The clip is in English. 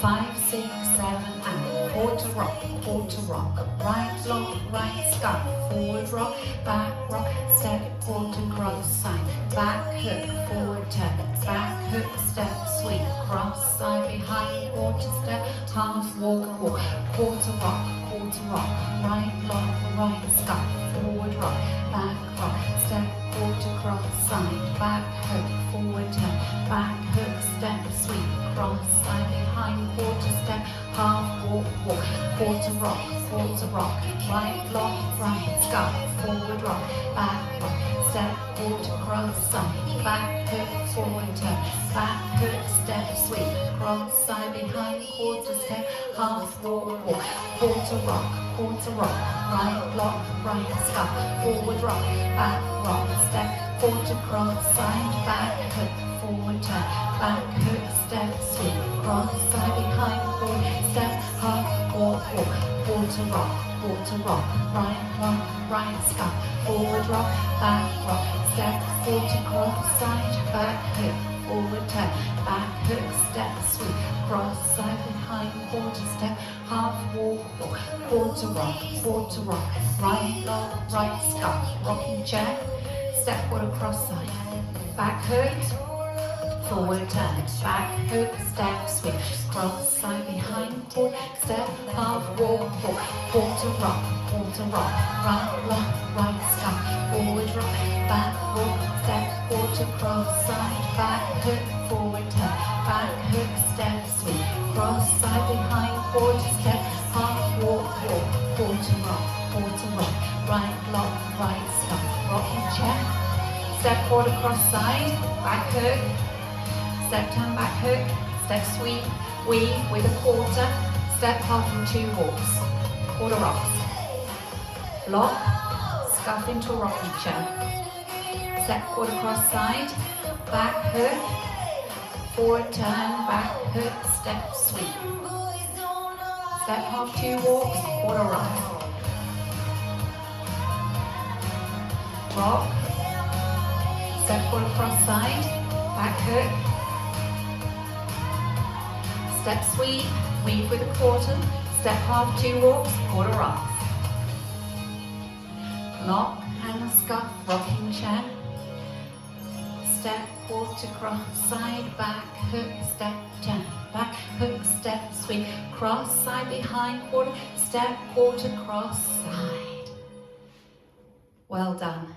5, 6, 7, and quarter rock, right lock, right scuff, forward rock, step, quarter cross side, back hook, forward turn, back hook, step, sweep, cross side behind, quarter step, half walk, quarter rock, right lock, right scuff, forward rock, step, quarter cross side, back hook, forward turn, back hook, step, sweep, cross side behind, quarter step, half walk, quarter rock, right lock, right scuff, forward rock, step, quarter cross side, back hook, forward turn, back hook, step, sweep, cross side behind, quarter step, half walk, quarter rock, right lock, right scuff, forward rock, step, quarter cross side, back hook, forward turn, back hook, step, sweep, cross side behind, forward step, half walk, quarter rock, right lock, right scuff, forward rock, step, quarter cross side, back hook, forward turn, back hook, step, sweep, cross side behind, quarter step, half walk, quarter rock, right lock, right scuff, rocking chair, step, quarter cross side, back hook, forward turn, back hook, step, switch, cross side behind, forward step, half walk, quarter rock, right lock, right scuff, forward rock, back walk, step, quarter cross side, back hook, forward turn, back hook, step, switch, cross side behind, quarter step, half walk, quarter rock, right lock, right scuff, rocking chair, step, quarter cross side, back hook, step, turn, back hook, step, sweep, weave with a quarter, step, half and 2 walks, quarter rocks, lock, scuff into a rocking chair, step, quarter cross side, back hook, forward turn, back hook, step, sweep, step, half 2 walks, quarter rock, step, quarter cross side, back hook, step, sweep, weave with a quarter, step, half 2 walks, quarter rocks, lock and scuff, rocking chair, step, quarter cross side, back hook, step, turn, back hook, step, sweep, cross side behind, quarter step, quarter cross side. Well done.